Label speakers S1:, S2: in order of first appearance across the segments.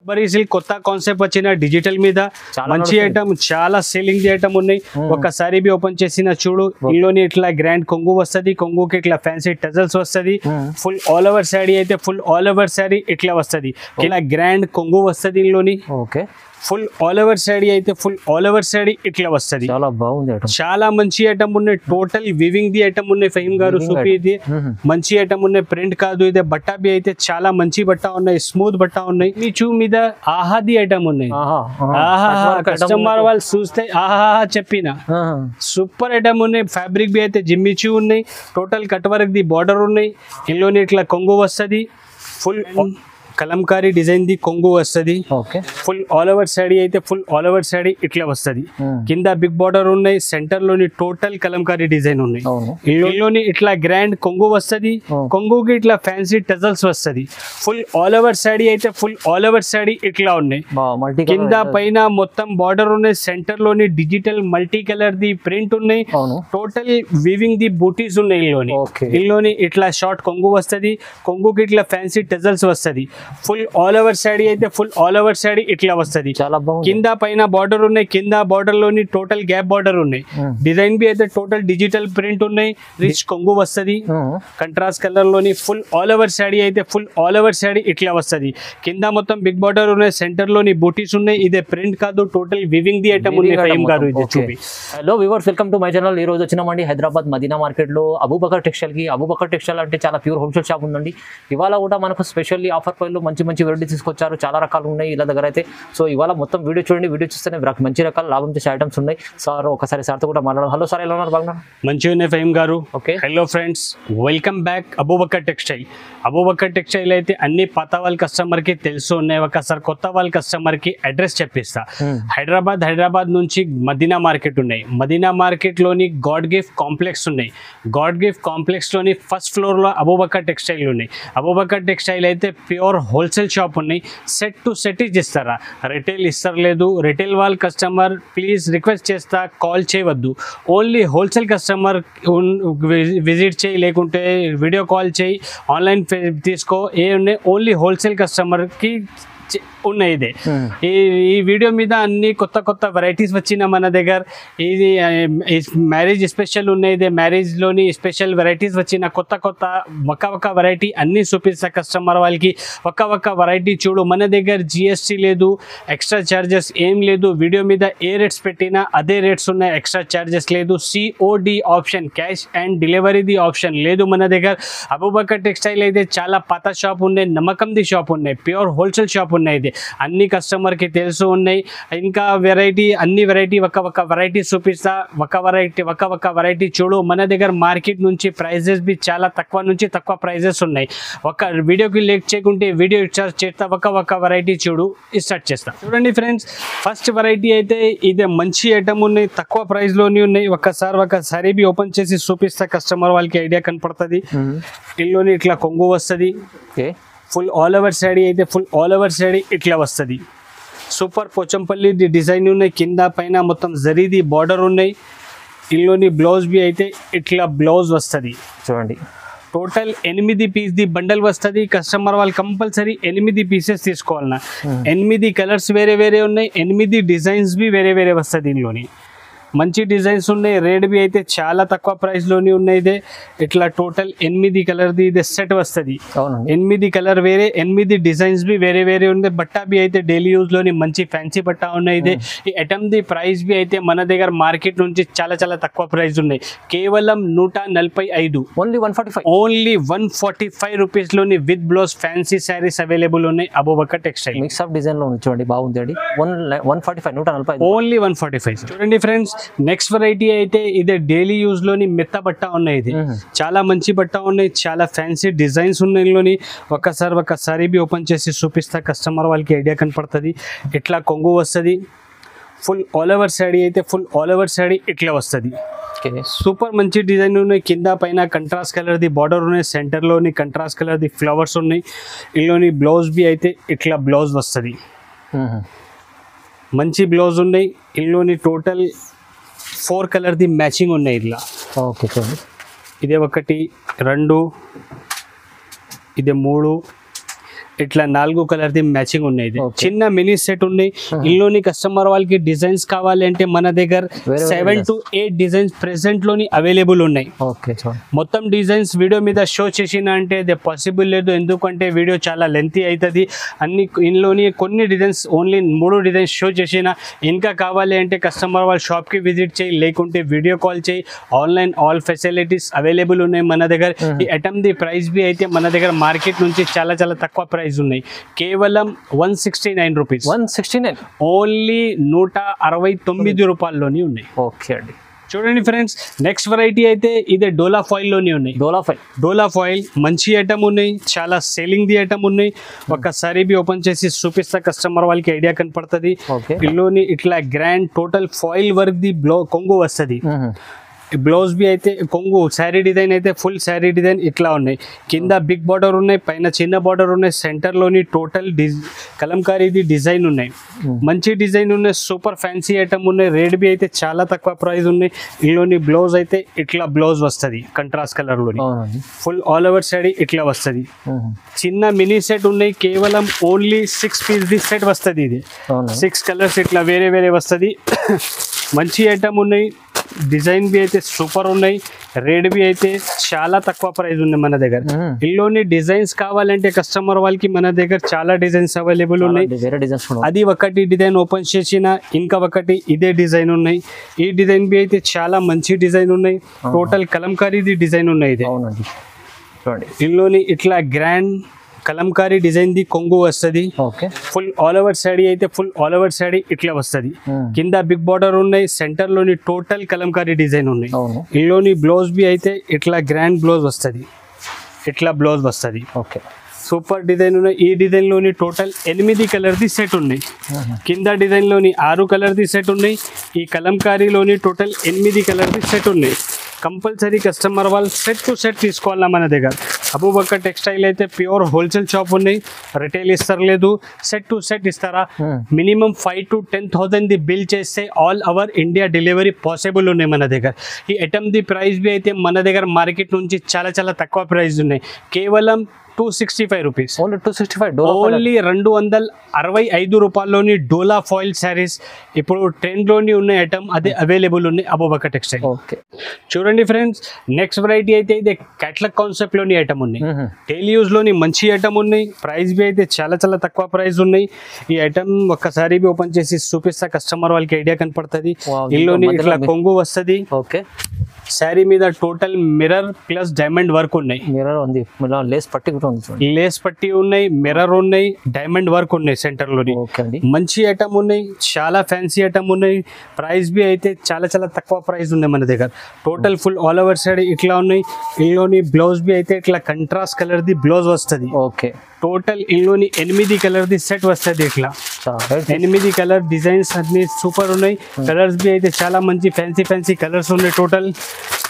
S1: బరీసిల్ కొత్త కాన్సెప్ట్ వచ్చిన డిజిటల్ మీద మంచి ఐటమ్ చాలా సేలింగ్ ఐటమ్ ఉన్నాయి. ఒకసారి బి ఓపెన్ చేసిన చూడు, ఇందులోని ఇట్లా గ్రాండ్ కొంగు వస్తుంది, కొంగుకి ఇట్లా ఫ్యాన్సీ టజల్స్ వస్తుంది. ఫుల్ ఆల్ ఓవర్ శారీ అయితే ఫుల్ ఆల్ ఓవర్ శారీ ఇట్లా వస్తుంది. ఇలా గ్రాండ్ కొంగు వస్తుంది ఇందులోని. Okay, full all over sari అయితే ఫుల్ ఆల్ ఓవర్ శారీ ఇట్లా వస్తుంది.
S2: చాలా బాగుంది,
S1: చాలా మంచి ఐటమ్ ఉన్నాయి. టోటల్ వివింగ్ ది ఐటమ్ ఉన్నాయి. ఫహీమ్ గారు సూపీ ఇది మంచి ఐటమ్ ఉన్నాయి. ప్రింట్ కాదు ఇదే బట్ట బి అయితే చాలా మంచి బట్ట ఉన్నాయి, స్మూత్ బట్ట ఉన్నాయి. మీచూ మీద ఆహాది ఐటమ్ ఉన్నాయి. కస్టమర్ వాళ్ళు చూస్తే ఆహా చెప్పిన సూపర్ ఐటమ్ ఉన్నాయి. ఫ్యాబ్రిక్ బి అయితే జిమ్మిచూ ఉన్నాయి. Total cut work the border ఉన్నాయి. ఇందులోని ఇట్లా కొంగు వస్తుంది. ఫుల్ కలంకారీ డిజైన్ ది కొంగు వస్తుంది. ఫుల్ ఆల్ ఓవర్ శారీ అయితే ఫుల్ ఆల్ ఓవర్ శారీ ఇట్లా వస్తుంది. కింద బిగ్ బార్డర్ ఉన్నాయి. సెంటర్ లోని టోటల్ కలంకారీ డిజైన్ ఉన్నాయి. ఇందులోని ఇట్లా గ్రాండ్ కొంగు వస్తుంది. కొంగుకి ఇట్లా ఫ్యాన్సీ టజల్స్ వస్తుంది. ఫుల్ ఆల్ ఓవర్ శారీ అయితే ఫుల్ ఆల్ ఓవర్ శారీ ఇట్లా ఉన్నాయి. కింద పైన మొత్తం బార్డర్ ఉన్నాయి. సెంటర్ లోని digital multi colour the print ఉన్నాయి. టోటల్ వివింగ్ ది బూటీస్ ఉన్నాయి. ఇందులోని ఇట్లా షార్ట్ కొంగు వస్తుంది. కొంగుకి ఇట్లా ఫ్యాన్సీ టజల్స్ వస్తుంది. ఫుల్ ఆల్ ఓవర్ శారీ అయితే ఫుల్ ఆల్ ఓవర్ శారీ ఇట్లా వస్తుంది. కింద పైన బార్డర్ ఉన్నాయి. కింద బార్డర్ లోని టోటల్ గ్యాప్ బార్డర్ ఉన్నాయి. డిజైన్ బి అయితే టోటల్ డిజిటల్ ప్రింట్ ఉన్నాయి. రిచ్ కొంగు వస్తుంది. కంట్రాస్ట్ కలర్ లోని ఫుల్ ఆల్ ఓవర్ శారీ అయితే ఫుల్ ఆల్ ఓవర్ శారీ ఇట్లా వస్తుంది. కింద మొత్తం బిగ్ బార్డర్ ఉన్నాయి. సెంటర్ లోని బూటీస్ ఉన్నాయి. ఇదే ప్రింట్ కాదు, టోటల్ వివింగ్ ది ఐటమ్ ఉంది. ఫహీమ్ గారు ఇది చూపి.
S2: Hello viewers, welcome to my channel. ఈ రోజు వచ్చినామండి హైదరాబాద్ మదీనా మార్కెట్ లో అబూబకర్ టెక్స్టైల్ కి. అబూబకర్ టెక్స్టైల్ అంటే చాలా ప్యూర్ హోల్సేల్ షాప్ ఉందండి. ఇవాళ కూడా మనకు స్పెషల్లీ ఆఫర్ ప్రైస్ లో మంచి మంచి వెరైటీ తీసుకొచ్చారు. చాలా రకాలు ఉన్నాయి ఇలా దగ్గర అయితే. సో ఇవాళ మొత్తం వీడియో చూడండి. వీడియో చూస్తేనే మంచి రకాల లాభం చేసే ఐటమ్స్ ఉన్నాయి. సార్ ఒకసారి సార్తో కూడా మాట్లాడడం. హలో సార్, ఎలా ఉన్నారు? బాగున్నారు?
S1: మంచిగా ఉన్నాయి ఫహీమ్ గారు. Okay, hello friends, welcome back Abu Bakr textile. Abu Bakr textile అయితే అన్ని పాత వాళ్ళ కస్టమర్ కి తెలుసు ఉన్నాయి. ఒకసారి కొత్త వాళ్ళ కస్టమర్ కి అడ్రస్ చెప్పిస్తా. హైదరాబాద్ నుంచి మదీనా మార్కెట్ ఉన్నాయి. మదీనా మార్కెట్ లోని గాడ్ గిఫ్ట్ కాంప్లెక్స్ ఉన్నాయి. గాడ్ గిఫ్ట్ కాంప్లెక్స్ లోని ఫస్ట్ ఫ్లోర్ లో అబూబకర్ టెక్స్టైల్ ఉన్నాయి. అబూబకర్ టెక్స్టైల్ అయితే ప్యూర్ హోల్సేల్ షాప్ ఉన్నాయి. సెట్ టు సెట్ ఇస్తారా, రిటైల్ ఇస్తలేదు. రిటైల్ వాళ్ళ కస్టమర్ ప్లీజ్ రిక్వెస్ట్ చేస్తా, కాల్ చేయవద్దు. ఓన్లీ హోల్సేల్ కస్టమర్ విజిట్ చేయి, లేకుంటే వీడియో కాల్ చేయి, ఆన్లైన్ తీసుకో. ఏ ఉన్నాయి ఓన్లీ హోల్సేల్ కస్టమర్కి ఉన్నాయి. ఇదే ఈ వీడియో మీద అన్ని కొత్త కొత్త వెరైటీస్ వచ్చిన మన దగ్గర. ఇది మ్యారేజ్ స్పెషల్ ఉన్నాయి. ఇదే మ్యారేజ్ లోని స్పెషల్ వెరైటీస్ వచ్చిన కొత్త కొత్త ఒక్క వెరైటీ అన్ని చూపిస్తా కస్టమర్ వాళ్ళకి. ఒక్క వెరైటీ చూడు. మన దగ్గర జిఎస్టీ లేదు, ఎక్స్ట్రా ఛార్జెస్ ఏం లేదు. వీడియో మీద ఏ రేట్స్ పెట్టినా అదే రేట్స్ ఉన్నాయి. ఎక్స్ట్రా ఛార్జెస్ లేదు. సిఓడి ఆప్షన్, క్యాష్ అండ్ డెలివరీది ఆప్షన్ లేదు మన దగ్గర. అబూబకర్ టెక్స్టైల్ అయితే చాలా పాత షాప్ ఉన్నాయి, నమ్మకంది షాప్ ఉన్నాయి, ప్యూర్ హోల్సేల్ షాప్ ఉన్నాయి. ఇది అన్ని కస్టమర్కి తెలుసు ఉన్నాయి. ఇంకా అన్ని వెరైటీ ఒక్క వెరైటీ చూపిస్తా. ఒక్క వెరైటీ చూడు. మన దగ్గర మార్కెట్ నుంచి ప్రైజెస్ బి చాలా తక్కువ నుంచి తక్కువ ప్రైజెస్ ఉన్నాయి. ఒక వీడియోకి లేట్ చేయకుంటే వీడియో స్టార్ట్ చేస్తా. ఒక్క వెరైటీ చూడు, స్టార్ట్ చేస్తా. చూడండి ఫ్రెండ్స్, ఫస్ట్ వెరైటీ అయితే ఇదే మంచి ఐటమ్ ఉన్నాయి, తక్కువ ప్రైస్ లోని ఉన్నాయి. ఒక్కసారి బి ఓపెన్ చేసి చూపిస్తా. కస్టమర్ వాళ్ళకి ఐడియా కనపడుతుంది. ఇల్లోని ఇట్లా కొంగు వస్తుంది. ఫుల్ ఆల్ ఓవర్ శారీ అయితే ఫుల్ ఆల్ ఓవర్ శారీ ఇట్లా వస్తుంది. సూపర్ పోచంపల్లి డిజైన్ ఉన్నాయి. కింద పైన మొత్తం జరీది బార్డర్ ఉన్నాయి. ఇందులోని బ్లౌజ్ బి అయితే ఇట్లా బ్లౌజ్ వస్తుంది. చూడండి, టోటల్ 8 పీస్ ది బండల్ వస్తుంది. కస్టమర్ వాళ్ళు కంపల్సరీ 8 పీసెస్ తీసుకోవాలన్నా. 8 కలర్స్ వేరే వేరే ఉన్నాయి. 8 డిజైన్స్ బి వేరే వేరే వస్తుంది. ఇందులోని మంచి డిజైన్స్ ఉన్నాయి. రేట్ బి అయితే చాలా తక్కువ ప్రైస్ లోని ఉన్నాయి. ఇదే ఇట్లా టోటల్ 8 కలర్ది ఇదే సెట్ వస్తుంది. 8 కలర్ వేరే, 8 డిజైన్స్ బి వేరే వేరే ఉంది. బట్ట బి అయితే డైలీ యూజ్ లోని మంచి ఫ్యాన్సీ బట్ట ఉన్నాయి. ఇదే ఈ ఐటమ్ ది ప్రైస్ బి అయితే మన దగ్గర మార్కెట్ నుంచి చాలా చాలా తక్కువ ప్రైస్ ఉన్నాయి. కేవలం 145, ఓన్లీ 145 రూపీస్ లోని with blouse fancy sarees available ఉన్నాయి. Abubakar textile mix of design లో చూడండి, బాగుంది అండి. 145, ఓన్లీ 145. చూడండి ఫ్రెండ్స్, నెక్స్ట్ వెరైటీ అయితే ఇదే డైలీ యూజ్ లోని మెత్త బట్ట ఉన్నాయి. ఇది చాలా మంచి బట్ట ఉన్నాయి. చాలా ఫ్యాన్సీ డిజైన్స్ ఉన్నాయి. ఇందులోని ఒక్కసారి బి ఓపెన్ చేసి చూపిస్తా. కస్టమర్ వాళ్ళకి ఐడియా కనపడుతుంది. ఇట్లా కొంగు వస్తుంది. ఫుల్ ఆల్ ఓవర్ శారీ అయితే ఫుల్ ఆల్ ఓవర్ శారీ ఇట్లా వస్తుంది. సూపర్ మంచి డిజైన్ ఉన్నాయి. కింద పైన కంట్రాస్ట్ కలర్ ది బార్డర్ ఉన్నాయి. సెంటర్ లోని కంట్రాస్ట్ కలర్ ది ఫ్లవర్స్ ఉన్నాయి. ఇందులోని బ్లౌజ్ బి అయితే ఇట్లా బ్లౌజ్ వస్తుంది. మంచి బ్లౌజ్ ఉన్నాయి. ఇందులోని టోటల్ 4 కలర్ ది మ్యాచింగ్ ఉన్నాయి. ఇట్లా ఓకే, ఇదే 1, 2, ఇదే 3, ఇట్లా 4 కలర్ ది మ్యాచింగ్ ఉన్నాయి.
S2: Okay.
S1: చిన్న మినీ సెట్ ఉన్నాయి. ఇందులోని కస్టమర్ వాళ్ళకి డిజైన్స్ కావాలి అంటే మన దగ్గర 7 to 8 డిజైన్స్ ప్రెసెంట్ లోని అవైలబుల్ ఉన్నాయి.
S2: ఓకే
S1: మొత్తం డిజైన్స్ వీడియో మీద షో చేసిన అంటే అది పాసిబుల్ లేదు, ఎందుకంటే వీడియో చాలా లెంతీ అవుతుంది. అన్ని ఇందులోని కొన్ని డిజైన్స్ ఓన్లీ 3 డిజైన్స్ షో చేసిన. ఇంకా కావాలి అంటే కస్టమర్ వాళ్ళ షాప్కి విజిట్ చేయి, లేకుంటే వీడియో కాల్ చేయి. ఆన్లైన్ ఆల్ ఫెసిలిటీస్ అవైలబుల్ ఉన్నాయి మన దగ్గర. ఈ ఐటమ్ ది ప్రైస్ బి అయితే మన దగ్గర మార్కెట్ నుంచి చాలా చాలా తక్కువ ప్రైస్ ఉన్నాయి. కేవలం 169 రూపీస్.
S2: 169
S1: ఓన్లీ 169 రూపాయల్లోని ఉన్నాయి.
S2: ఓకే అండి.
S1: చూడండి ఫ్రెండ్స్, నెక్స్ట్ వెరైటీ అయితే ఇదే డోలా ఫాయిల్ లోని ఉన్నాయి. డోలా ఫాయిల్ మంచి ఐటమ్ ఉన్నాయి, చాలా సేలింగ్ ది ఐటమ్ ఉన్నాయి. ఒక్కసారి బి ఓపెన్ చేసి చూపిస్తా, కస్టమర్ వాళ్ళకి ఐడియా కనపడుతుంది. ఇల్లోని ఇట్లా grand total foil work the కొంగు వస్తుంది. బ్లౌజ్ బి అయితే కొంగు శారీ డిజైన్ అయితే ఫుల్ శారీ డిజైన్ ఇట్లా ఉన్నాయి. కింద బిగ్ బార్డర్ ఉన్నాయి, పైన చిన్న బార్డర్ ఉన్నాయి. సెంటర్లోని టోటల్ కలంకారీది డిజైన్ ఉన్నాయి. మంచి డిజైన్ ఉన్నాయి, సూపర్ ఫ్యాన్సీ ఐటమ్ ఉన్నాయి. రేట్ బి అయితే చాలా తక్కువ ప్రైస్ ఉన్నాయి. ఇందులోని బ్లౌజ్ అయితే ఇట్లా బ్లౌజ్ వస్తుంది కంట్రాస్ట్ కలర్లోని. ఫుల్ ఆల్ ఓవర్ శారీ ఇట్లా వస్తుంది. చిన్న మినీ సెట్ ఉన్నాయి, కేవలం ఓన్లీ 6 పీస్ ది సెట్ వస్తుంది. ఇది 6 కలర్స్ ఇట్లా వేరే వేరే వస్తుంది. మంచి ఐటమ్ ఉన్నాయి, డిజైన్ బి అయితే సూపర్ ఉన్నాయి. రేట్ బి అయితే చాలా తక్కువ ప్రైస్ ఉంది మన దగ్గర. ఇందులోని డిజైన్స్ కావాలంటే కస్టమర్ వాళ్ళకి మన దగ్గర చాలా డిజైన్స్ అవైలబుల్ ఉన్నాయి. అది ఒకటి డిజైన్ ఓపెన్ చేసిన, ఇంకా ఒకటి ఇదే డిజైన్ ఉన్నాయి. ఈ డిజైన్ బి అయితే చాలా మంచి డిజైన్ ఉన్నాయి. టోటల్ కలంకారీది డిజైన్ ఉన్నాయి. ఇది ఇందులోని ఇట్లా గ్రాండ్ కలంకారీ డిజైన్ ది కొంగు వస్తుంది. ఫుల్ ఆల్ ఓవర్ శారీ అయితే ఫుల్ ఆల్ ఓవర్ శారీ ఇట్లా వస్తుంది. కింద బిగ్ బార్డర్ ఉన్నాయి, సెంటర్ లోని టోటల్ కలంకారీ డిజైన్ ఉన్నాయి. ఇందులోని బ్లౌజ్ బి అయితే ఇట్లా గ్రాండ్ బ్లౌజ్ వస్తుంది, ఇట్లా బ్లౌజ్ వస్తుంది. సూపర్ డిజైన్ ఉన్నాయి. ఈ డిజైన్ లోని టోటల్ 8 కలర్ ది సెట్ ఉన్నాయి. కింద డిజైన్ లోని 6 కలర్ ది సెట్ ఉన్నాయి. ఈ కలంకారీలోని టోటల్ 8 కలర్ ది సెట్ ఉన్నాయి. కంపల్సరీ కస్టమర్ వాళ్ళు సెట్ టు సెట్ తీసుకోవాలా మన దగ్గర. అబూబకర్ టెక్స్టైల్ అయితే ప్యూర్ హోల్సేల్ షాప్ ఉన్నాయి, రిటైల్ ఇస్తలేదు. సెట్ టు సెట్ ఇస్తారా? మినిమం 5 to 10,000 ది బిల్ చేస్తే all over India delivery possible ఉన్నాయి మన దగ్గర. ఈ ఐటమ్ ది ప్రైస్ బి అయితే మన దగ్గర మార్కెట్ నుంచి చాలా చాలా తక్కువ ప్రైస్ ఉన్నాయి. కేవలం 265 రూపీస్.
S2: ఓన్లీ 265.
S1: ఓన్లీ 265 రూపాయల్లోని డోలా ఫాయిల్ శారీస్ ఇప్పుడు ట్రెండ్ లోని ఉన్న ఐటమ్ అది అవైలబుల్ ఉన్నాయి అబూబకర్ టెక్స్టైల్. చూడండి ఫ్రెండ్స్, నెక్స్ట్ వెరైటీ అయితే ఇది క్యాటలాగ్ కాన్సెప్ట్ లోని ఐటమ్ ఉన్నాయి. డైలీ యూజ్ లోని మంచి ఐటమ్ ఉన్నాయి. ప్రైస్ బి అయితే చాలా చాలా తక్కువ ప్రైస్ ఉన్నాయి. ఈ ఐటమ్ ఒక్కసారి బి ఓపెన్ చేసి చూపిస్తా, కస్టమర్ వాళ్ళకి ఐడియా కనపడుతుంది. ఇందులోని ఇట్లా కొంగు వస్తుంది. శారీ మీద total mirror plus diamond work ఉన్నాయి.
S2: మిర్రర్ ఉంది, లేస్ పట్టి
S1: లేస్ పట్టి ఉన్నాయి, మిర్రర్ ఉన్నాయి, డైమండ్ వర్క్ ఉన్నాయి సెంటర్ లోని. మంచి ఐటమ్ ఉన్నాయి, చాలా ఫ్యాన్సీ ఐటమ్ ఉన్నాయి. ప్రైస్ బి అయితే చాలా చాలా తక్కువ ప్రైస్ ఉంది మన దగ్గర. Total full all over side ఇట్లా ఉన్నాయి. ఇందులోని బ్లౌజ్ బి అయితే ఇట్లా కంట్రాస్ట్ కలర్ ది బ్లౌజ్ వస్తుంది. టోటల్ ఇందులోని 8 కలర్ ది సెట్ వస్తుంది. ఇట్లా 8 కలర్ డిజైన్స్ అన్ని సూపర్ ఉన్నాయి. కలర్స్ బి అయితే చాలా మంచి ఫ్యాన్సీ ఫ్యాన్సీ కలర్స్ ఉన్నాయి.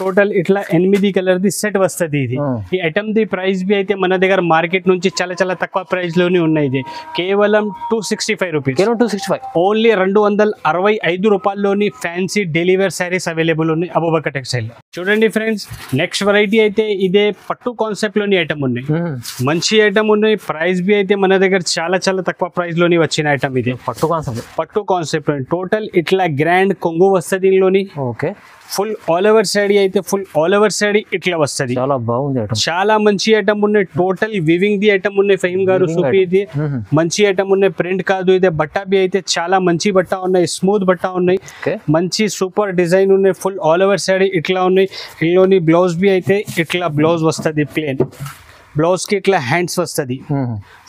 S1: టోటల్ ఇట్లా 8 కలర్ ది సెట్ వస్తుంది. ఇది ఈ ఐటమ్ ది ప్రైస్ బి అయితే మన దగ్గర మార్కెట్ నుంచి చాలా చాలా తక్కువ ప్రైస్ లోనే ఉన్నాయి. ఇది కేవలం 265 రూపీస్. ఓన్లీ 265 రూపాయల్లోని ఫ్యాన్సీ డెలివరీ శారీస్ అవైలబుల్ ఉన్నాయి అబూబకర్ టెక్స్టైల్. చూడండి ఫ్రెండ్స్, నెక్స్ట్ వెరైటీ అయితే ఇదే పట్టు కాన్సెప్ట్ లోని ఐటమ్ ఉన్నాయి. మంచి ఐటమ్ ఉన్నాయి. ప్రైస్ బి అయితే మన దగ్గర చాలా చాలా తక్కువ ప్రైస్ లోని వచ్చిన ఐటమ్ ఇది. పట్టు కాన్సెప్ట్ టోటల్ ఇట్లా గ్రాండ్ కొంగు వస్తుంది. ఇందులోని ఫుల్ ఆల్ ఓవర్ శారీ అయితే ఫుల్ ఆల్ ఓవర్ శారీ ఇట్లా వస్తుంది.
S2: చాలా బాగుంది ఐటమ్,
S1: చాలా మంచి ఐటమ్ ఉన్నాయి. టోటల్ వివింగ్ ది ఐటమ్ ఉన్నాయి. ఫహీమ్ గారు చూపి మంచి ఐటమ్ ఉన్నాయి. ప్రింట్ కాదు, ఇదే బట్ట బి అయితే చాలా మంచి బట్ట ఉన్నాయి, స్మూత్ బట్ట ఉన్నాయి. మంచి సూపర్ డిజైన్ ఉన్నాయి. ఫుల్ ఆల్ ఓవర్ శారీ ఇట్లా ఉన్నాయి. ఇందులోని బ్లౌజ్ బి అయితే ఇట్లా బ్లౌజ్ వస్తుంది ప్లేన్. బ్లౌజ్ కి ఇట్లా హ్యాండ్స్ వస్తుంది.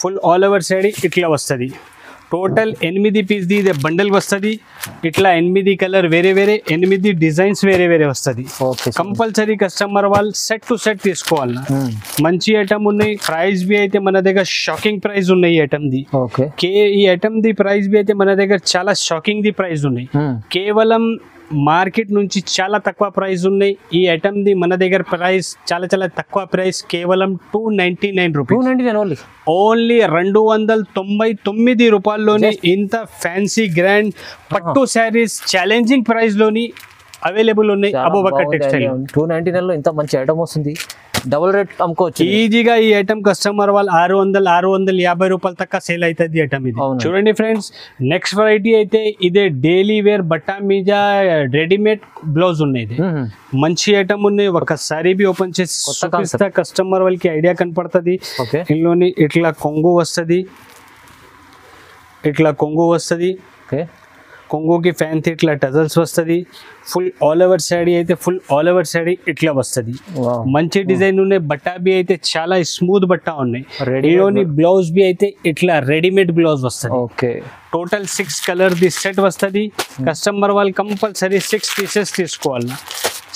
S1: ఫుల్ ఆల్ ఓవర్ శారీ ఇట్లా వస్తుంది. టోటల్ 8 పీస్ ది ఇదే బండల్ వస్తుంది. ఇట్లా 8 కలర్ వేరే వేరే, 8 డిజైన్స్ వేరే వేరే వస్తుంది. కంపల్సరీ కస్టమర్ వాళ్ళు సెట్ టు సెట్ తీసుకోవాలి. మంచి ఐటమ్ ఉన్నాయి. ప్రైస్ బి అయితే మన దగ్గర షాకింగ్ ప్రైస్ ఉన్నాయి. ఈ ఐటమ్ ది ఈ ఐటమ్ ది ప్రైస్ బి అయితే మన దగ్గర చాలా షాకింగ్ ది ప్రైస్ ఉన్నాయి. కేవలం మార్కెట్ నుంచి చాలా తక్కువ ప్రైస్ ఉన్నాయి. ఈ ఐటమ్ ది మన దగ్గర ప్రైస్ చాలా చాలా తక్కువ ప్రైస్, కేవలం 299 రూపీస్. ఓన్లీ 299 రూపాయల్లోనే ఇంత ఫ్యాన్సీ గ్రాండ్ పట్టు శారీస్ ఛాలెంజింగ్ ప్రైస్ లోని అవైలబుల్ ఉన్నాయి అబూబకర్ టెక్స్టైల్.
S2: 299 లో ఇంత మంచి ఐటమ్ వస్తుంది. డబుల్ రేట్ అమ్ముకోవచ్చు.
S1: ఈజీగా ఈ ఐటమ్ కస్టమర్ వాళ్ళు 650 రూపాయల తక్క సేల్ అవుతుంది ఐటమ్ ఇది.
S2: అవును.
S1: చూడండి ఫ్రెండ్స్, నెక్స్ట్ వెరైటీ అయితే ఇదే డైలీ వేర్ బట్టా మీద రెడీమేడ్ బ్లౌజ్ ఉన్నాయి. ఇది మంచి ఐటమ్ ఉన్నాయి. ఒకసారి బి ఓపెన్ చేసి చూపిస్తా, కస్టమర్ వాళ్ళకి ఐడియా కనపడుతుంది.
S2: ఓకే,
S1: ఇందులోని ఇట్లా కొంగు వస్తుంది, ఇట్లా కొంగు వస్తుంది.
S2: ఓకే,
S1: కొంగుకి ఫ్యాన్సీ ఇట్లా టజల్స్ వస్తుంది. ఫుల్ ఆల్ ఓవర్ శాడీ అయితే ఫుల్ ఆల్ ఓవర్ శాడీ ఇట్లా వస్తుంది. మంచి డిజైన్ ఉన్నాయి. బట్టా బి అయితే చాలా స్మూత్ బట్టా ఉన్నాయి. ఇందులోని బ్లౌజ్ బి అయితే ఇట్లా రెడీమేడ్ బ్లౌజ్ వస్తుంది.
S2: Okay,
S1: total 6 colour the set వస్తుంది. కస్టమర్ వాళ్ళు కంపల్సరీ 6 పీసెస్ తీసుకోవాలి.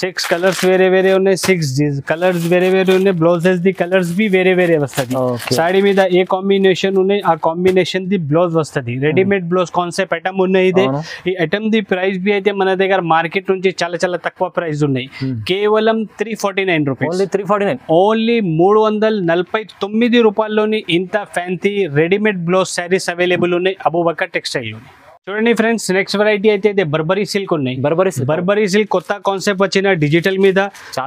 S1: 6 కలర్స్ వేరే వేరే ఉన్నాయి, 6 కలర్స్ వేరే వేరే ఉన్నాయి. బ్లౌజెస్ ది కలర్స్ బి వేరే వేరే వస్తుంది. సాడీ మీద ఏ కాంబినేషన్ ఉన్నాయి ఆ కాంబినేషన్ ది బ్లౌజ్ వస్తుంది. రెడీమేడ్ బ్లౌజ్ కాన్సెప్ట్ ఐటమ్ ఉన్నాయి. ఇదే ఈ ఐటమ్ ది ప్రైస్ బి అయితే మన దగ్గర మార్కెట్ నుంచి చాలా చాలా తక్కువ ప్రైస్ ఉన్నాయి. కేవలం 349 రూపీస్. ఓన్లీ 349 రూపాయల్లోని ఇంత fancy readymade blouse saris available ఉన్నాయి అబూబకర్ టెక్స్టైల్ లోని. చూడండి ఫ్రెండ్స్, నెక్స్ట్ వెరైటీ అయితే ఇదే బర్బరీ సిల్క్ ఉన్నాయి. బర్బరీ సిల్క్ కొత్త కాన్సెప్ట్ వచ్చిన డిజిటల్ మీద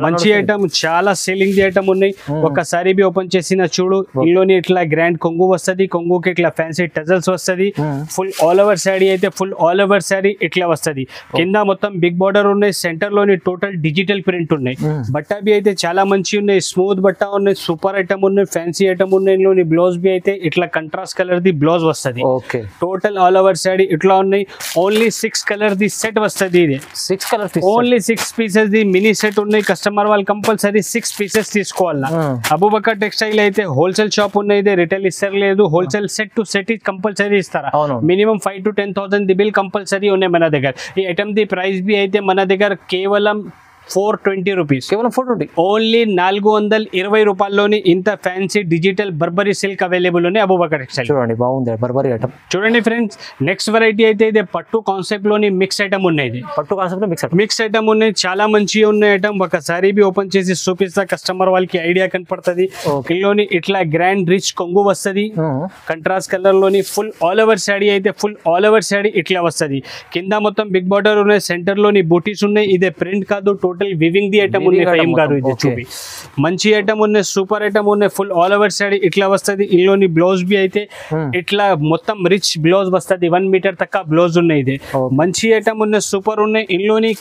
S1: మంచి ఐటమ్, చాలా సేలింగ్ ఐటమ్ ఉన్నాయి. ఒకసారి బి ఓపెన్ చేసిన చూడు, ఇందులోని ఇట్లా గ్రాండ్ కొంగు వస్తుంది. కొంగుకి ఇట్లా ఫ్యాన్సీ టజల్స్ వస్తుంది. ఫుల్ ఆల్ ఓవర్ శారీ అయితే ఫుల్ ఆల్ ఓవర్ శారీ ఇట్లా వస్తుంది. కింద మొత్తం బిగ్ బార్డర్ ఉన్నాయి. సెంటర్ లోని టోటల్ డిజిటల్ ప్రింట్ ఉన్నాయి. బట్టా బి అయితే చాలా మంచి ఉన్నాయి. స్మూత్ బట్టా ఉన్నాయి. సూపర్ ఐటమ్ ఉన్నాయి. ఫ్యాన్సీ ఐటమ్ ఉన్నాయి. ఇందులోని బ్లౌజ్ బి అయితే ఇట్లా కంట్రాస్ట్ కలర్ ది బ్లౌజ్ వస్తుంది. టోటల్ ఆల్ ఓవర్ శారీ ఇట్లా ఉన్నాయి. ఓన్లీ 6 కలర్ ది సెట్ వస్తుంది. ఇది 6 కలర్, ఓన్లీ 6 పీసెస్ ది మినీ సెట్ ఉన్నాయి. కస్టమర్ వాళ్ళు కంపల్సరీ 6 పీసెస్ తీసుకోవాలా. అబూబకర్ టెక్స్టైల్ అయితే హోల్సేల్ షాప్ ఉన్నాయి. రిటైల్ ఇస్తారు లేదు. Wholesale set to set compulsory ఇస్తారా. మినిమం 5,000 to 10,000 ది బిల్ కంపల్సరీ ఉన్నాయి మన దగ్గర. ఈ ఐటమ్ ది ప్రైస్ బి అయితే మన దగ్గర కేవలం 420 రూపీస్. కేవలం 420, ఓన్లీ 420 రూపాయల్లోని ఇంత fancy digital Burberry silk available ఉన్నాయి అబూబకర్ టెక్స్టైల్. చూడండి, బాగుంది బర్బరీ ఐటమ్. చూడండి ఫ్రెండ్స్, నెక్స్ట్ వెరైటీ అయితే ఇదే పట్టు కాన్సెప్ట్ లోని మిక్స్ ఐటమ్ ఉన్నాయి. పట్టు కాన్సెప్ట్ మిక్స్ ఐటమ్ ఉన్నాయి. చాలా మంచిగా ఉన్నాయి ఐటమ్. ఒకసారి బి ఓపెన్ చేసి చూపిస్తా, కస్టమర్ వాళ్ళకి ఐడియా కనపడుతుంది. ఇందులోని ఇట్లా గ్రాండ్ రిచ్ కొంగు వస్తుంది. కంట్రాస్ట్ కలర్ లోని ఫుల్ ఆల్ ఓవర్ శాడీ అయితే ఫుల్ ఆల్ ఓవర్ శాడీ ఇట్లా వస్తుంది. కింద మొత్తం బిగ్ బార్డర్ ఉన్నాయి. సెంటర్ లోని బూటీస్ ఉన్నాయి. ఇదే ప్రింట్ కాదు, టోటల్ వివింగ్ ది ఐటమ్ ఉన్నాయి. ఫైమ్ గారు ఇది చూపి మంచి ఐటమ్ ఉన్నాయి. సూపర్ ఐటమ్ ఉన్నాయి. ఫుల్ ఆల్ ఓవర్ శాడీ ఇట్లా వస్తుంది. ఇందులోని బ్లౌజ్ బి అయితే ఇట్లా మొత్తం రిచ్ బ్లౌజ్ వస్తుంది. 1 మీటర్ తక్క బ్లౌజ్ ఉన్నాయి. ఇది మంచి ఐటమ్ ఉన్నాయి. సూపర్ ఉన్నాయి. ఇందులోని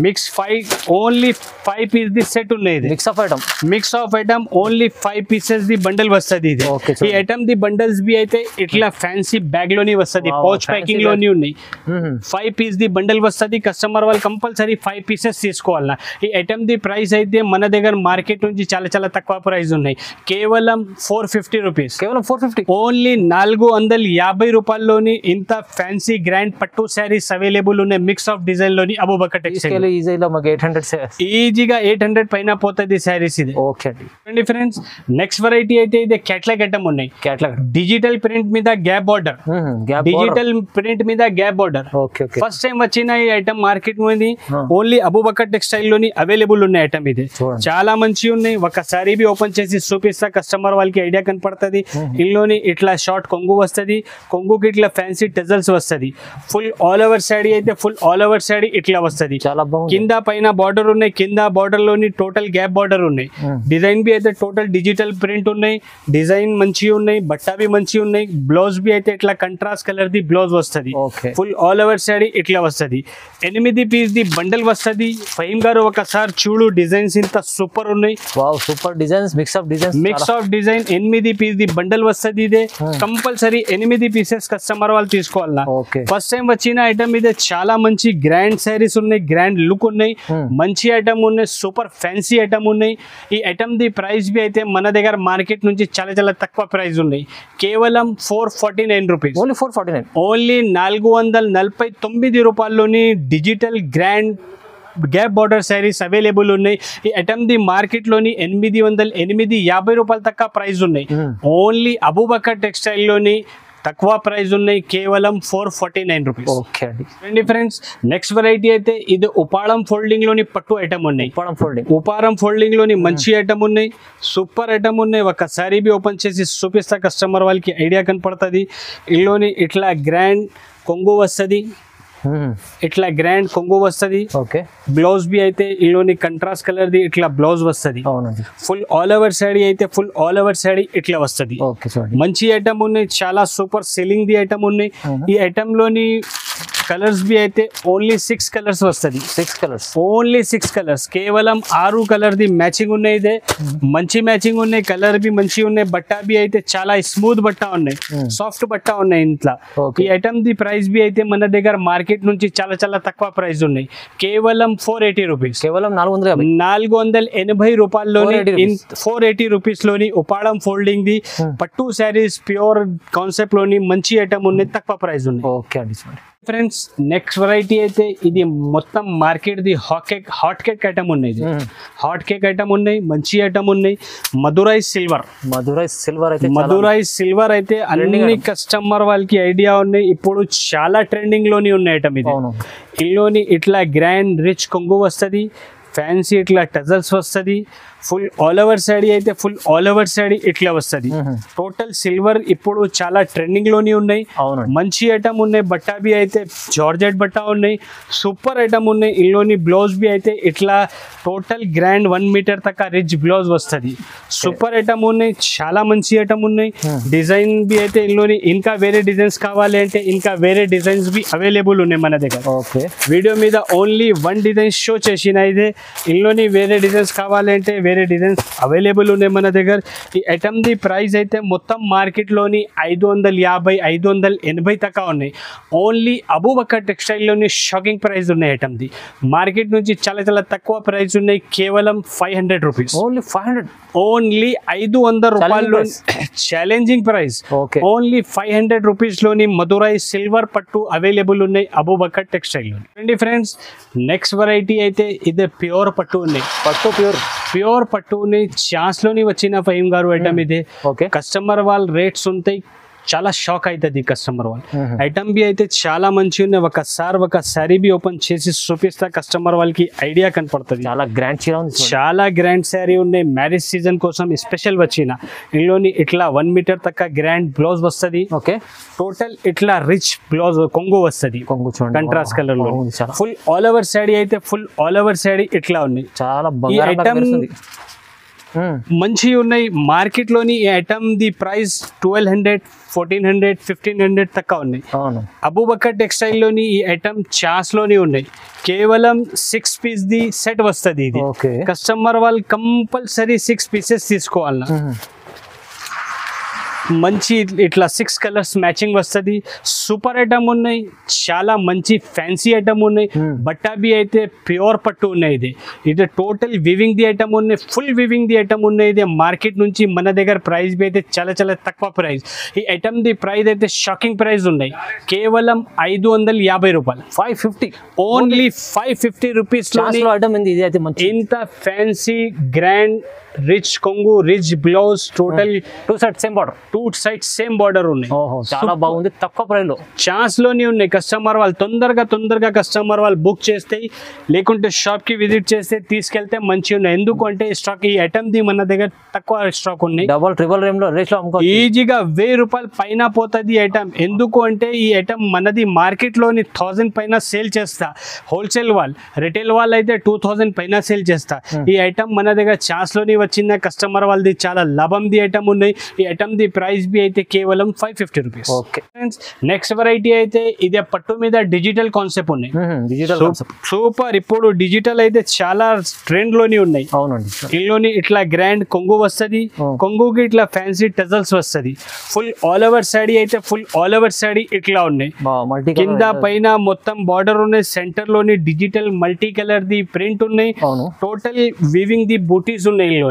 S1: మిక్స్ 5 ఓన్లీ 5 పీస్ ది సెట్ ఉన్నాయి. Mix of item only 5 pieces ది బండల్ వస్తుంది. ఇది ఈ ఐటమ్ ది బండల్స్ బి అయితే ఇట్లా ఫ్యాన్సీ బ్యాగ్ లోని వస్తుంది. పౌచ్ ప్యాకింగ్ లోని ఉన్నాయి. 5 పీస్ ది బండల్ వస్తుంది. కస్టమర్ వాళ్ళు కంపల్సరీ 5 పీసెస్ తీసుకోవాలన్నా. ఈ ఐటమ్ ది ప్రైస్ అయితే మన దగ్గర మార్కెట్ నుంచి చాలా చాలా తక్కువ ప్రైస్ ఉన్నాయి. కేవలం 450 రూపీస్. కేవలం 450, ఓన్లీ 450 రూపాయల్లోని ఇంత ఫ్యాన్సీ గ్రాండ్ పట్టు శారీస్ అవైలబుల్ ఉన్నాయి. మిక్స్ ఆఫ్ డిజైన్ లోని అబూబకర్ టెక్స్టైల్. ఈజీగా 800 పైన పోతుంది శారీస్ ఇది. ఓకే అండి ఫ్రెండ్స్, నెక్స్ట్ వెరైటీ అయితే ఇది క్యాట్లాగ్ ఐటమ్ ఉన్నాయి. డిజిటల్ ప్రింట్ మీద గ్యాప్ బార్డర్. డిజిటల్ ప్రింట్ మీద గ్యాప్ బార్డర్ ఫస్ట్ టైం వచ్చిన ఈ ఐటమ్ మార్కెట్ లోని ఓన్లీ అబూబకర్ టెక్స్టైల్ లోని అవైలబుల్ ఉన్నాయి ఐటమ్. ఇది చాలా మంచి ఉన్నాయి. ఒకసారి బి ఓపెన్ చేసి చూపిస్తా, కస్టమర్ వాళ్ళకి ఐడియా కనపడుతుంది. ఇందులోని ఇట్లా షార్ట్ కొంగు వస్తుంది. కొంగుకి ఇట్లా ఫ్యాన్సీ టజల్స్ వస్తుంది. ఫుల్ ఆల్ ఓవర్ శాడీ అయితే ఫుల్ ఆల్ ఓవర్ శాడీ ఇట్లా వస్తుంది. కింద పైన బార్డర్ ఉన్నాయి. కింద బార్డర్ లోని టోటల్ గ్యాప్ బార్డర్ ఉన్నాయి. డిజైన్ బి అయితే టోటల్ డిజిటల్ ప్రింట్ ఉన్నాయి. డిజైన్ మంచి ఉన్నాయి. బట్టా బి మంచి ఉన్నాయి. బ్లౌజ్ బి అయితే ఇట్లా కంట్రాస్ట్ కలర్ ది బ్లౌజ్ వస్తుంది. ఫుల్ ఆల్ ఓవర్ శాడీ ఇట్లా వస్తుంది. 8 పీస్ ది బండల్ వస్తుంది. ఫైమ్ గారు ఒకసారి చూడు, డిజైన్స్ ఇంత సూపర్ ఉన్నాయి. Super designs, mix of design 8 piece the bundle వస్తుంది. ఇదే కంపల్సరీ 8 పీసెస్ కస్టమర్ వాళ్ళు తీసుకోవాలన్నా. ఫస్ట్ టైం వచ్చిన ఐటమ్ ఇదే. చాలా మంచి గ్రాండ్ శారీస్ ఉన్నాయి. గ్రాండ్ లుక్ ఉన్నాయి. మంచి ఐటమ్ ఉన్నాయి. సూపర్ ఫ్యాన్సీ ఐటమ్ ఉన్నాయి. ఈ ఐటమ్ ది ప్రైస్ బి అయితే మన దగ్గర మార్కెట్ నుంచి చాలా చాలా తక్కువ ప్రైస్ ఉన్నాయి. కేవలం 449 రూపీస్. ఓన్లీ 449 రూపాయల్లోని digital grand gap border sarees available ఉన్నాయి. ఈ ఐటమ్ ది మార్కెట్ లోని 850 రూపాయల తక్కువ ప్రైస్ ఉన్నాయి. ఓన్లీ అబూబకర్ టెక్స్టైల్ లోని తక్కువ ప్రైస్ ఉన్నాయి. కేవలం 449 రూపీస్. ఓకే అండి ఫ్రెండ్స్, నెక్స్ట్ వెరైటీ అయితే ఇది ఉపాడం ఫోల్డింగ్ లోని పట్టు ఐటమ్ ఉన్నాయి. ఉపారం ఫోల్డింగ్ లోని మంచి ఐటమ్ ఉన్నాయి. సూపర్ ఐటమ్ ఉన్నాయి. ఒకసారి బి ఓపెన్ చేసి చూపిస్తా, కస్టమర్ వాళ్ళకి ఐడియా కనపడుతుంది. ఇందులోని ఇట్లా గ్రాండ్ కొంగు వస్తుంది. ఇట్లా గ్రాండ్ కొంగు వస్తుంది.
S2: ఓకే,
S1: బ్లౌజ్ బి అయితే ఇందులోని కంట్రాస్ట్ కలర్ ది ఇట్లా బ్లౌజ్ వస్తుంది.
S2: అవునండి.
S1: ఫుల్ ఆల్ ఓవర్ సాడీ అయితే ఫుల్ ఆల్ ఓవర్ సాడీ ఇట్లా వస్తుంది.
S2: ఓకే, చూడండి.
S1: మంచి ఐటమ్ ఉన్నాయి, చాలా సూపర్ సెల్లింగ్ ది ఐటమ్ ఉన్నాయి. ఈ ఐటమ్ లోని కలర్స్ బి అయితే ఓన్లీ 6 కలర్స్ వస్తుంది.
S2: 6 కలర్స్,
S1: ఓన్లీ 6 కలర్స్, కేవలం 6 కలర్ ది మ్యాచింగ్ ఉన్నాయి. ఇదే మంచి మ్యాచింగ్ ఉన్నాయి, కలర్ బి మంచి ఉన్నాయి, బట్ట బి అయితే చాలా స్మూత్ బట్ట ఉన్నాయి, సాఫ్ట్ బట్ట ఉన్నాయి ఇంట్లో. ఈ ఐటమ్ ది ప్రైస్ బి అయితే మన దగ్గర మార్కెట్ నుంచి చాలా చాలా తక్కువ ప్రైస్ ఉన్నాయి, కేవలం 480 రూపీస్,
S2: కేవలం 480
S1: రూపాయల్లోని 480 రూపీస్ లోని ఉపాడం ఫోల్డింగ్ ది పట్టు శారీస్ ప్యూర్ కాన్సెప్ట్ లోని మంచి ఐటమ్ ఉన్నాయి, తక్కువ ప్రైస్ ఉన్నాయి.
S2: ఓకే అండి.
S1: ఫ్రెండ్స్, నెక్స్ట్ వెరైటీ అయితే ఇది మొత్తం market the hot cake item ఉన్నాయి. హాట్ కేక్ ఐటమ్ ఉన్నాయి, మంచి ఐటమ్ ఉన్నాయి. మధురై సిల్వర్ అయితే అన్ని కస్టమర్ వాళ్ళకి ఐడియా ఉన్నాయి, ఇప్పుడు చాలా ట్రెండింగ్ లోని ఉన్న ఐటమ్ ఇది. ఇందులోని ఇట్లా గ్రాండ్ రిచ్ కొంగు వస్తుంది, ఫ్యాన్సీ ఇట్లా టజల్స్ వస్తుంది. ఫుల్ ఆల్ ఓవర్ సాడీ అయితే ఫుల్ ఆల్ ఓవర్ సాడీ ఇట్లా వస్తుంది. టోటల్ సిల్వర్ ఇప్పుడు చాలా ట్రెండింగ్ లోని ఉన్నాయి, మంచి ఐటమ్ ఉన్నాయి. బట్ట బి అయితే జార్జెట్ బట్ట ఉన్నాయి, సూపర్ ఐటమ్ ఉన్నాయి. ఇందులోని బ్లౌజ్ బి అయితే ఇట్లా టోటల్ గ్రాండ్ 1 మీటర్ దాకా రిచ్ బ్లౌజ్ వస్తుంది. సూపర్ ఐటమ్ ఉన్నాయి, చాలా మంచి ఐటమ్ ఉన్నాయి. డిజైన్ బి అయితే ఇందులోని ఇంకా వేరే డిజైన్స్ కావాలి అంటే ఇంకా వేరే డిజైన్స్ బి అవైలబుల్ ఉన్నాయి మన దగ్గర. వీడియో మీద ఓన్లీ 1 డిజైన్ షో చేసిన ఇదే. ఇందులోని వేరే డిజైన్స్ కావాలి అంటే వేరే డిజైన్స్ అవైలబుల్ ఉన్నాయి మన దగ్గర. ఈ ఐటమ్ ది ప్రైస్ అయితే మొత్తం మార్కెట్లోని 550-580 దాకా ఉన్నాయి. ఓన్లీ అబూబకర్ టెక్స్టైల్లోని షాకింగ్ ప్రైస్ ఉన్నాయి ఐటమ్ ది. మార్కెట్ నుంచి చాలా చాలా తక్కువ ప్రైస్ ఉన్నాయి, కేవలం 500 రూపీస్. ఓన్లీ 500 రూపాయల్లో ఛాలెంజింగ్ ప్రైస్. ఓన్లీ 500 రూపీస్ లోని మధురై సిల్వర్ పట్టు అవైలబుల్ ఉన్నాయి అబూబకర్ టెక్స్టైల్ లో. ఫ్రెండ్స్, నెక్స్ట్ వెరైటీ అయితే ఇదే ప్యూర్ పట్టు ఉన్నాయి. ప్యూర్ పట్టు ఉన్నాయి, ఛాన్స్ లోని వచ్చిన ఫహీమ్ గారు ఐటమ్ ఇదే. కస్టమర్ వాళ్ళ రేట్స్ ఉంటాయి, చాలా షాక్ అవుతుంది కస్టమర్ వాళ్ళు. ఐటమ్ బి అయితే చాలా మంచి ఉన్నాయి. ఒకసారి ఒక సారీ బి ఓపెన్ చేసి చూపిస్తా, కస్టమర్ వాళ్ళకి ఐడియా కనపడుతుంది. చాలా గ్రాండ్ శారీ ఉన్నాయి, మ్యారేజ్ సీజన్ కోసం స్పెషల్ వచ్చిన. ఇందులోని ఇట్లా 1 మీటర్ దాకా గ్రాండ్ బ్లౌజ్ వస్తుంది. టోటల్ ఇట్లా రిచ్ బ్లౌజ్ కొంగు వస్తుంది, కంట్రాస్ట్ కలర్ లో. ఫుల్ ఆల్ ఓవర్ శారీ అయితే ఫుల్ ఆల్ ఓవర్ శారీ ఇట్లా ఉన్నాయి. ఈ ఐటమ్ మంచి ఉన్నాయి. మార్కెట్ లోని ఈ ఐటమ్ ది ప్రైస్ 1200, 1400, 1500 దాకా ఉన్నాయి. అబూబకర్ టెక్స్టైల్ లోని ఈ ఐటమ్ చాస్ లోని ఉన్నాయి. కేవలం 6 పీస్ ది సెట్ వస్తుంది. ఇది కస్టమర్ వాళ్ళు కంపల్సరీ 6 పీసెస్ తీసుకోవాలి. మంచి ఇట్లా 6 కలర్స్ మ్యాచింగ్ వస్తుంది. సూపర్ ఐటమ్ ఉన్నాయి, చాలా మంచి ఫ్యాన్సీ ఐటమ్ ఉన్నాయి. బట్టా బి అయితే ప్యూర్ పట్టు ఉన్నాయి. ఇది టోటల్ వివింగ్ ది ఐటమ్ ఉన్నాయి, ఫుల్ వివింగ్ ది ఐటమ్ ఉన్నాయి. ఇది మార్కెట్ నుంచి మన దగ్గర ప్రైస్ బి అయితే చాలా చాలా తక్కువ ప్రైస్. ఈ ఐటమ్ ది ప్రైస్ అయితే షాకింగ్ ప్రైస్ ఉన్నాయి, కేవలం 550 రూపాయలు. 550, ఓన్లీ 550 రూపీస్ లో ఇంత ఫ్యాన్సీ గ్రాండ్ రిచ్ కొంగు, rich blouse, total 2 sides same border ఉన్నాయి.
S2: చాలా బాగుంది, తక్కువ ప్రైస్ లో
S1: ఛాన్స్ లోనే ఉన్నాయి. కస్టమర్ వాళ్ళు తొందరగా కస్టమర్ వాళ్ళు బుక్ చేస్తే, లేకుంటే షాప్ కి విజిట్ చేస్తే తీసుకెళ్తే మంచి ఉన్నాయి. ఎందుకంటే స్టాక్ ఈ ఐటమ్ ది మన దగ్గర తక్కువ స్టాక్ ఉన్నాయి. ఈజీగా 1000 రూపాయలు పైన పోతుంది ఐటమ్. ఎందుకు అంటే ఈ ఐటమ్ మనది మార్కెట్ లోని 1000 పైన సేల్ చేస్తా, హోల్సేల్ వాళ్ళు. రిటైల్ వాళ్ళు అయితే 2000 పైన సేల్ చేస్తా. ఈ ఐటమ్ మన దగ్గర ఛాన్స్ లోని వచ్చిన కస్టమర్ వాళ్ళది చాలా లాభం ది ఐటమ్ ఉన్నాయి. ఈ ఐటమ్ ది ప్రైస్ బి అయితే కేవలం 550 రూపీస్. నెక్స్ట్ వెరైటీ అయితే ఇదే పట్టు మీద డిజిటల్ కాన్సెప్ట్ ఉన్నాయి. సూపర్, ఇప్పుడు డిజిటల్ అయితే చాలా ట్రెండ్ లోని ఉన్నాయి. ఇందులోని ఇట్లా గ్రాండ్ కొంగు వస్తుంది, కొంగుకి ఇట్లా ఫ్యాన్సీ టజల్స్ వస్తుంది. ఫుల్ ఆల్ ఓవర్ సాడీ అయితే ఫుల్ ఆల్ ఓవర్ సాడీ ఇట్లా ఉన్నాయి. కింద పైన మొత్తం బార్డర్ ఉన్నాయి, సెంటర్ లోని digital multi colour the print ఉన్నాయి. టోటల్ వివింగ్ ది బూటీస్ ఉన్నాయి.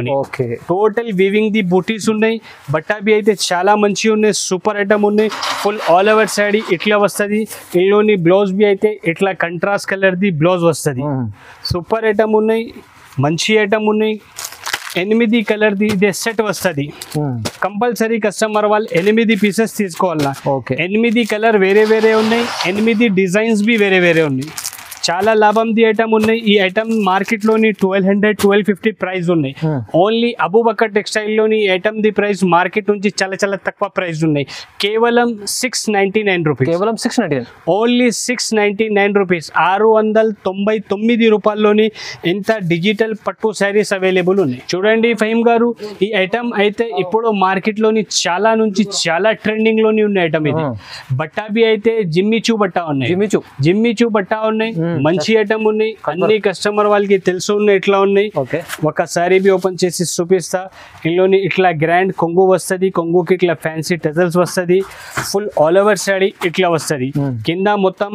S1: టోటల్ వివింగ్ ది బూటీస్ ఉన్నాయి. బట్టా బి అయితే చాలా మంచి ఉన్నాయి, సూపర్ ఐటమ్ ఉన్నాయి. ఫుల్ ఆల్ ఓవర్ సాడీ ఇట్లా వస్తుంది. ఇందులోని బ్లౌజ్ బి అయితే ఇట్లా కంట్రాస్ట్ కలర్ ది బ్లౌజ్ వస్తుంది. సూపర్ ఐటమ్ ఉన్నాయి, మంచి ఐటమ్ ఉన్నాయి. 8 కలర్ ది ఇదే సెట్ వస్తుంది. కంపల్సరీ కస్టమర్ వాళ్ళు 8 పీసెస్ తీసుకోవాలా. 8 కలర్ వేరే వేరే ఉన్నాయి, 8 డిజైన్స్ బి వేరే వేరే ఉన్నాయి. చాలా లాభంది ఐటమ్ ఉన్నాయి. ఈ ఐటమ్ మార్కెట్లోని 1200 1250 ప్రైస్ ఉన్నాయి. ఓన్లీ అబూబకర్ టెక్స్టైల్లోని ఈ ఐటమ్ ది ప్రైస్ మార్కెట్ నుంచి చాలా చాలా తక్కువ ప్రైస్ ఉన్నాయి. కేవలం 699 రూపీస్.
S2: కేవలం 699.
S1: Only 699 rupees. 699 రూపాయల్లోని ఇంత డిజిటల్ పట్టు శారీస్ అవైలబుల్ ఉన్నాయి. చూడండి ఫహీమ్ గారు, ఈ ఐటమ్ అయితే ఇప్పుడు మార్కెట్లోని చాలా ట్రెండింగ్లోని ఉన్న ఐటమ్ ఇది. బట్టా బి అయితే జిమ్మిచూ బట్టా ఉన్నాయి. జిమ్మిచూ బట్టా ఉన్నాయి. మంచి ఐటమ్ ఉన్నాయి. అన్ని కస్టమర్ వాళ్ళకి తెలుసు ఉన్నాయి ఎట్లా ఉన్నాయి. ఒకసారి బి ఓపెన్ చేసి చూపిస్తా. ఇందులోని ఇట్లా గ్రాండ్ కొంగు వస్తుంది. కొంగుకి ఇట్లా ఫ్యాన్సీ టజల్స్ వస్తుంది. ఫుల్ ఆల్ ఓవర్ శారీ ఇట్లా వస్తుంది. కింద మొత్తం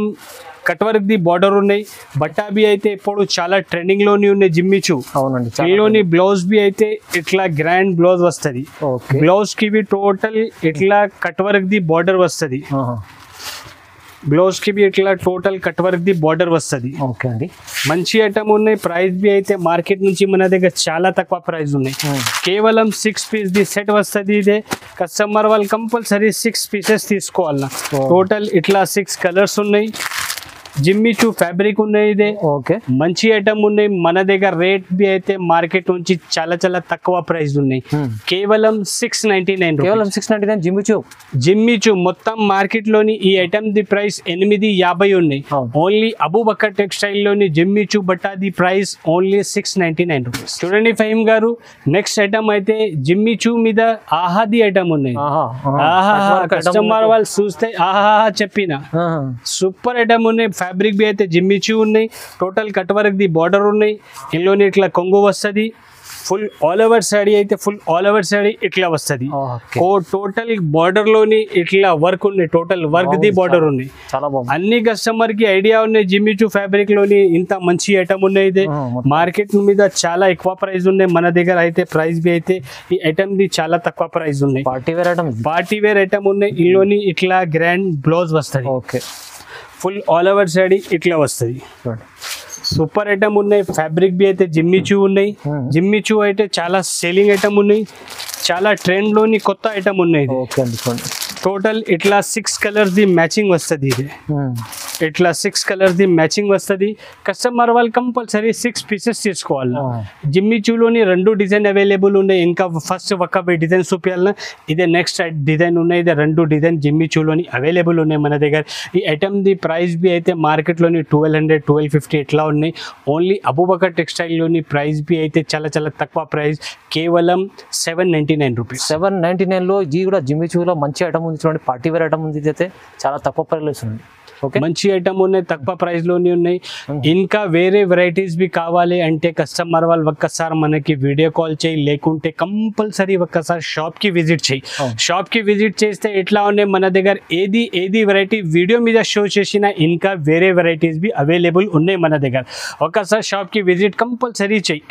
S1: కట్ వర్క్ ది బార్డర్ ఉన్నాయి. బట్టా బి అయితే ఇప్పుడు చాలా ట్రెండింగ్ లోని ఉన్నాయి జిమ్మిచూ.
S2: అవునండి.
S1: ఇందులోని బ్లౌజ్ బి అయితే ఇట్లా గ్రాండ్ బ్లౌజ్ వస్తుంది. బ్లౌజ్ కి బి టోటల్ ఇట్లా కట్ వర్క్ ది బార్డర్ వస్తుంది. బ్లౌజ్ కి బి ఇట్లా total cut work the border వస్తుంది.
S2: ఓకే అండి.
S1: మంచి ఐటమ్ ఉన్నాయి. ప్రైస్ బి అయితే మార్కెట్ నుంచి మన దగ్గర చాలా తక్కువ ప్రైస్ ఉన్నాయి. కేవలం 6 పీస్ ది సెట్ వస్తుంది. ఇదే కస్టమర్ వాళ్ళు కంపల్సరీ 6 పీసెస్ తీసుకోవాలన్నా. టోటల్ ఇట్లా 6 కలర్స్ ఉన్నాయి. జిమ్మిచూ ఫ్యాబ్రిక్ ఉన్నాయి. ఇదే
S2: ఓకే
S1: మంచి ఐటమ్ ఉన్నాయి. మన దగ్గర రేట్ బి అయితే మార్కెట్ నుంచి చాలా చాలా తక్కువ ప్రైస్ ఉన్నాయి. కేవలం 699.
S2: కేవలం 699
S1: జిమ్మిచూ మొత్తం మార్కెట్ లోని ఈ ఐటమ్ ది ప్రైస్ 850 ఉన్నాయి. ఓన్లీ అబూబకర్ టెక్స్టైల్ లోని జిమ్మిచూ బట్టా ది ప్రైస్ ఓన్లీ 699 రూపీస్. చూడండి ఫహీమ్ గారు, నెక్స్ట్ ఐటమ్ అయితే జిమ్మిచూ మీద ఆహాది ఐటమ్ ఉన్నాయి. కస్టమర్ వాళ్ళు చూస్తే ఆహా చెప్పిన సూపర్ ఐటమ్ ఉన్నాయి. ఫ్యాబ్రిక్ బి అయితే జిమ్మిచూ ఉన్నాయి. Total cut work the border ఉన్నాయి. ఇందులోని ఇట్లా కొంగు వస్తుంది. ఫుల్ ఆల్ ఓవర్ శారీ అయితే ఫుల్ ఆల్ ఓవర్ శారీ ఇట్లా వస్తుంది. టోటల్ బార్డర్ లోని ఇట్లా వర్క్ ఉన్నాయి. టోటల్ వర్క్ ది బార్డర్ ఉన్నాయి. అన్ని కస్టమర్ కి ఐడియా ఉన్నాయి జిమ్మిచూ ఫ్యాబ్రిక్ లోని ఇంత మంచి ఐటమ్ ఉన్నాయి. ఇది మార్కెట్ మీద చాలా ఎక్కువ ప్రైస్ ఉన్నాయి. మన దగ్గర అయితే ప్రైస్ బి అయితే ఈ ఐటమ్ ది చాలా తక్కువ ప్రైస్ ఉన్నాయి. పార్టీ వేర్ ఐటమ్ ఉన్నాయి. ఇందులోని ఇట్లా గ్రాండ్ బ్లౌజ్ వస్తుంది. ఫుల్ ఆల్ ఓవర్ శారీ ఇట్లా వస్తుంది. సూపర్ ఐటమ్ ఉన్నాయి. ఫ్యాబ్రిక్ బి అయితే జిమ్మిచూ ఉన్నాయి. జిమ్మిచూ అయితే చాలా సేలింగ్ ఐటమ్ ఉన్నాయి. చాలా ట్రెండ్ లోని కొత్త ఐటమ్ ఉన్నాయి. టోటల్ ఇట్లా 6 కలర్స్ ది మ్యాచింగ్ వస్తుంది. ఇది ఇట్లా 6 కలర్స్ ది మ్యాచింగ్ వస్తుంది. కస్టమర్ వాళ్ళు కంపల్సరీ 6 పీసెస్ తీసుకోవాలి. జిమ్మిచూలోని 2 డిజైన్ అవైలబుల్ ఉన్నాయి. ఇంకా ఫస్ట్ ఒక డిజైన్ చూపించాలన్నా ఇదే నెక్స్ట్ డిజైన్ ఉన్నాయి. ఇది 2 డిజైన్ జిమ్మిచూలోని అవైలబుల్ ఉన్నాయి మన దగ్గర. ఈ ఐటమ్ ది ప్రైస్ బి అయితే మార్కెట్లోని 1200 1250 ఇట్లా ఉన్నాయి. ఓన్లీ అబూబకర్ టెక్స్టైల్లోని ప్రైస్ బి అయితే చాలా చాలా తక్కువ ప్రైస్. కేవలం 799 రూపీస్.
S2: 799లో ఇది కూడా జిమ్మిచూలో మంచి ఐటమ్ ఉంది. చూడండి, పార్టీ వేర్ ఐటమ్ ఉంది. అయితే చాలా తక్కువ ప్రైస్ ఉంది.
S1: మంచి ఐటమ్ ఉన్నాయి. తక్కువ ప్రైస్ లోనే ఉన్నాయి. ఇంకా వేరే వెరైటీస్ బి కావాలి అంటే కస్టమర్ వాళ్ళు ఒక్కసారి మనకి వీడియో కాల్ చేయి, లేకుంటే కంపల్సరీ ఒక్కసారి షాప్ కి విజిట్ చేయి. షాప్ కి విజిట్ చేస్తే ఎట్లా ఉన్నాయి మన దగ్గర ఏది వెరైటీ వీడియో మీద షో చేసినా ఇంకా వేరే వెరైటీస్ బి అవైలబుల్ ఉన్నాయి మన దగ్గర. ఒక్కసారి షాప్ కి విజిట్ కంపల్సరీ చేయి.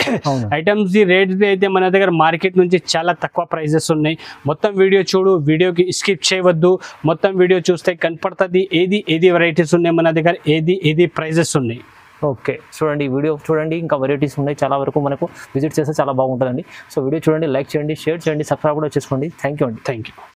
S1: ఐటమ్స్ ది రేట్స్ బి అయితే మన దగ్గర మార్కెట్ నుంచి చాలా తక్కువ ప్రైజెస్ ఉన్నాయి. మొత్తం వీడియో చూడు, వీడియోకి స్కిప్ చేయవద్దు. మొత్తం వీడియో చూస్తే కనపడుతుంది ఏది వెరైటీస్ ఉన్నాయి మన దగ్గర, ఏది ప్రైజెస్ ఉన్నాయి.
S2: ఓకే, చూడండి వీడియో చూడండి, ఇంకా వెరైటీస్ ఉన్నాయి చాలా వరకు. మనకు విజిట్ చేస్తే చాలా బాగుంటుందండి. సో వీడియో చూడండి, లైక్ చేయండి, షేర్ చేయండి, సబ్స్క్రైబ్ కూడా చేసుకోండి. థ్యాంక్ యూ అండి.
S1: Thank you.